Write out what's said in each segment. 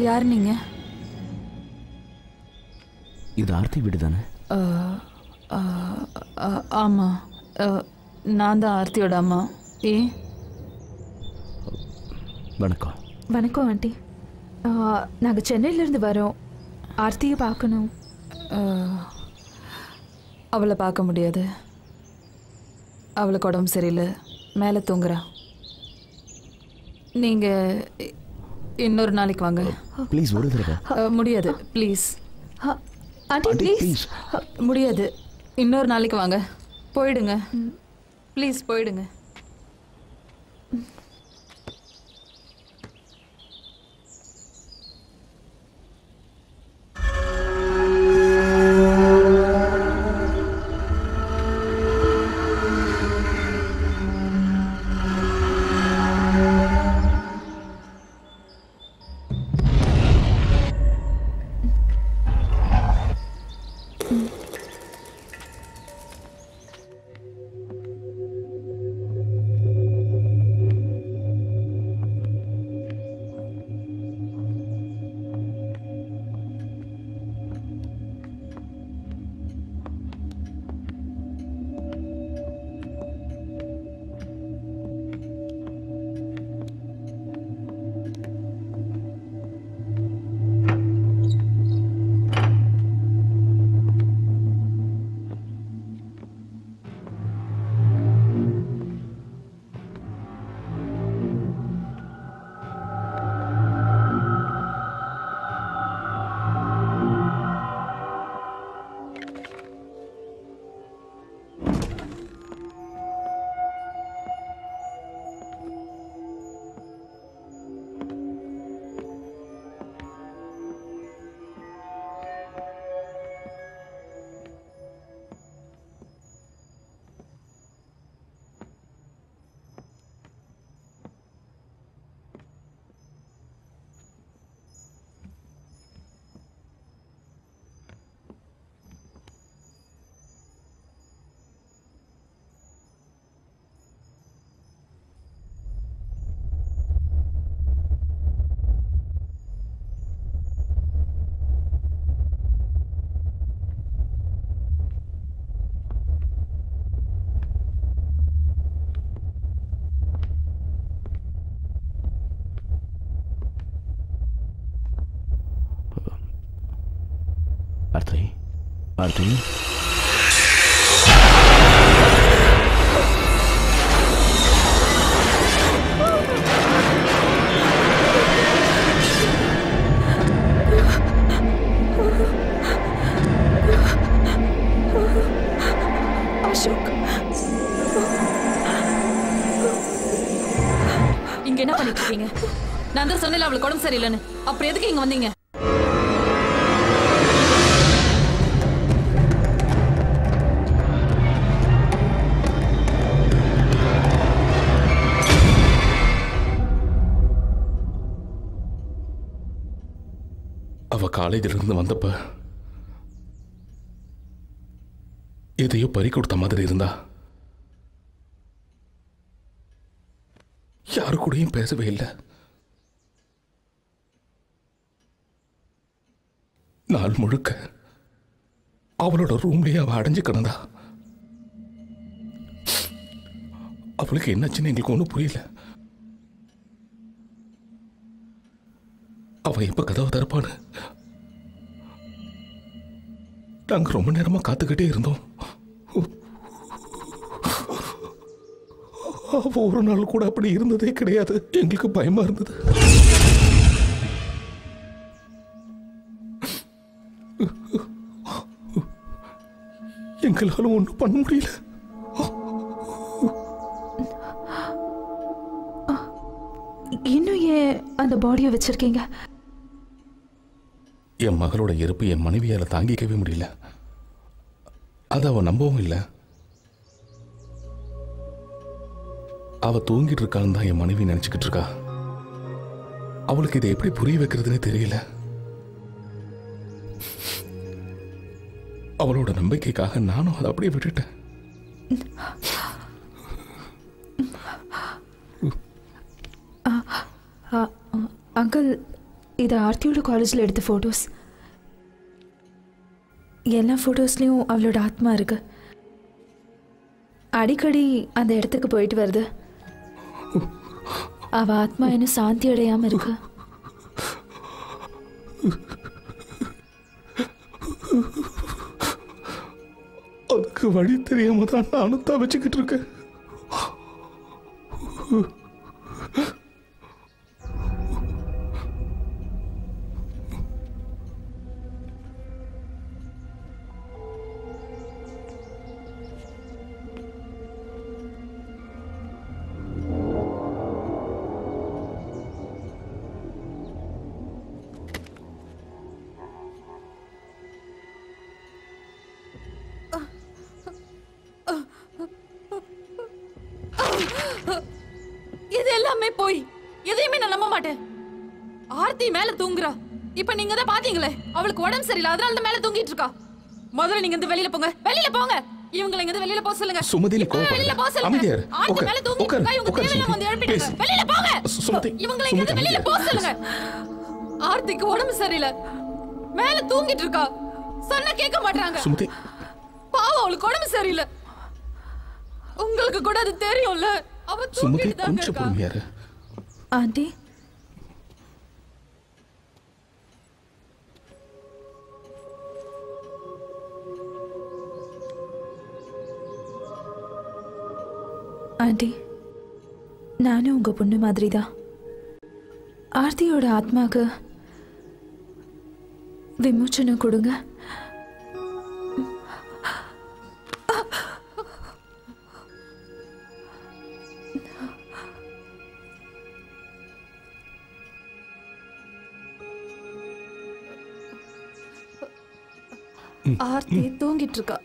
யார் நீங்க? இது ஆர்த்தி வீடு தானே? ஆமாம், நான் தான் ஆர்த்தியோட அம்மா. வணக்கம். வணக்கம் ஆண்டி. நாங்கள் சென்னையிலேருந்து வரோம். ஆர்த்தியை பார்க்கணும். அவளை பார்க்க முடியாது. அவளுக்கு உடம்பு சரியில்லை, மேலே தூங்குறா. நீங்கள் இன்னொரு நாளைக்கு வாங்க ப்ளீஸ். ஒரு தடவை. முடியாது, ப்ளீஸ். Aunty please. முடியாது, இன்னொரு நாளைக்கு வாங்க. போயிடுங்க ப்ளீஸ், போயிடுங்க. ஆர்த்தி, ஆர்த்தி. அசோக், இங்க என்ன பண்ணிட்டு இருக்கீங்க? நான் தான் சொன்னேன் அவளுக்கு உடம்பு சரியில்லைன்னு. அப்புறம் எதுக்கு இங்க வந்தீங்க? அவ காலேஜில் இருந்து வந்தப்ப எதையோ பறி கொடுத்த மாதிரி இருந்தா. யாரு கூடயும் பேசவே இல்லை. நாள் முழுக்க அவளோட ரூம்லயே அவ அடைஞ்சு கிடந்தா. அவளுக்கு என்னாச்சுன்னு எங்களுக்கு ஒன்றும் புரியல. அவ எப்ப கதவை திறப்பான்னு நாங்க ரொம்ப நேரமா காத்துக்கிட்டே இருந்தோம். அவ ஒரு நாள் கூட அப்படி இருந்ததே கிடையாது. எங்களுக்கு பயமா இருந்தது. எங்களால ஒன்றும் பண்ண முடியல. இன்னும் ஏன் அந்த பாடியை வச்சிருக்கீங்க? என் மகளோட இறப்பு என் மனைவியால தாங்கிக்கவே முடியல. அதை அவ நம்பவும் இல்லை. அவ தூங்கிட்டு இருக்கான்னு தான் என் மனைவி நினைச்சுக்கிட்டு இருக்கா. அவளுக்கு இதை எப்படி புரிய வைக்கிறதுன்னு தெரியல. அவளோட நம்பிக்கைக்காக நானும் அதை அப்படியே விட்டுட்டேன். அங்கிள், இது ஆர்த்தியோட காலேஜில் எடுத்த ஃபோட்டோஸ். எல்லா ஃபோட்டோஸ்லேயும் அவளோட ஆத்மா இருக்கு. அடிக்கடி அந்த இடத்துக்கு போயிட்டு வருது. அவ ஆத்மா இன்னும் சாந்தி அடையாம இருக்கு. அதுக்கு வழி தெரியாம தான் நானும் தவிச்சுக்கிட்டு இருக்கேன். இது எல்லாமே போய் எதையுமே நான் நம்ப மாட்டேன். ஆர்த்தி மேல தூங்குறா. இப்ப நீங்க தான் பாத்தீங்களே, அவளுக்கு உடம்பு சரியில்லை, அதனால தான் மேல தூங்கிட்டு இருக்கா. முதல்ல நீங்க இந்த வெளியில போங்க, வெளியில போங்க. இவங்களை இங்க வெளியில போக சொல்லுங்க. சுமதி, நீ கோவப்படாத. வெளியில போக சொல்லுங்க. அமைதியா இரு. ஆர்த்தி மேல தூங்கிட்டு இருக்கா. இவங்க தேவையில்லாம வந்து எழுப்பிடுங்க. வெளியில போங்க. சுமதி, இவங்களை இங்க வெளியில போக சொல்லுங்க. ஆர்த்திக்கு உடம்பு சரியில்லை, மேல தூங்கிட்டு இருக்கா. சொன்னா கேட்க மாட்டாங்க. சுமதி, பாவம், அவளுக்கு உடம்பு சரியில்லை. உங்களுக்கு கூட அது தெரியும்ல. அவ சுமதி தூங்கிட்டு தான் கொஞ்சம் இருக்கா. பொறுமையா இரு. ஆண்டி, ஆண்டி, நானும் உங்க பொண்ணு மாதிரி தான். ஆர்த்தியோட ஆத்மாக்கு விமோச்சனம் கொடுங்க. ஆர்த்தி தூங்கிட்டு இருக்கா.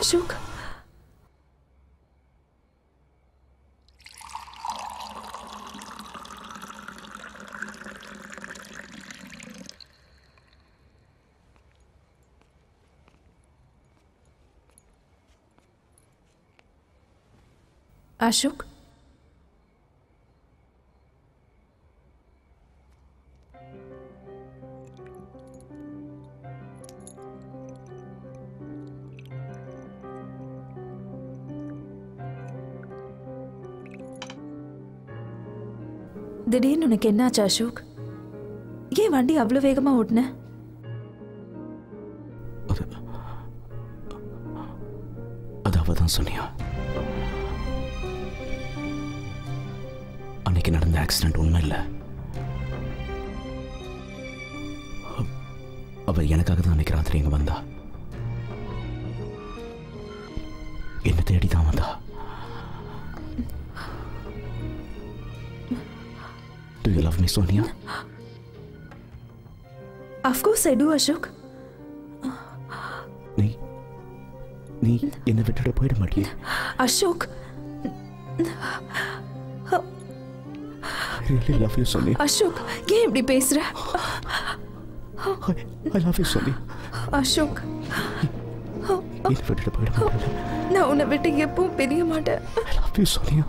அசோக், அசோக், திடீர்னு உனக்கு என்னாச்சு அசோக்? ஏன் வண்டி அவ்வளோ வேகமா ஓட்டுன? அது அவதான் சொன்னியா? அன்னைக்கு நடந்த ஆக்சிடென்ட் உண்மை இல்லை. அவ எனக்காக தான் அன்னைக்கு ராத்திரி இங்க வந்தா. என்ன தேடி தான் வந்தா. Do you love me, Sonia? Of course I do, Ashok. நீ என்னை விட்டுட போயிட மாட்டியே? Ashok, I really love you, Sonia. Ashok, ஏன் இப்படி பேசுற? I love you, Sonia. Ashok, என்னை விட்டுட போயிட மாட்டேன். நான் உன்னை விட்டு எப்பவும் பிரிய மாட்டேன். I love you, Sonia.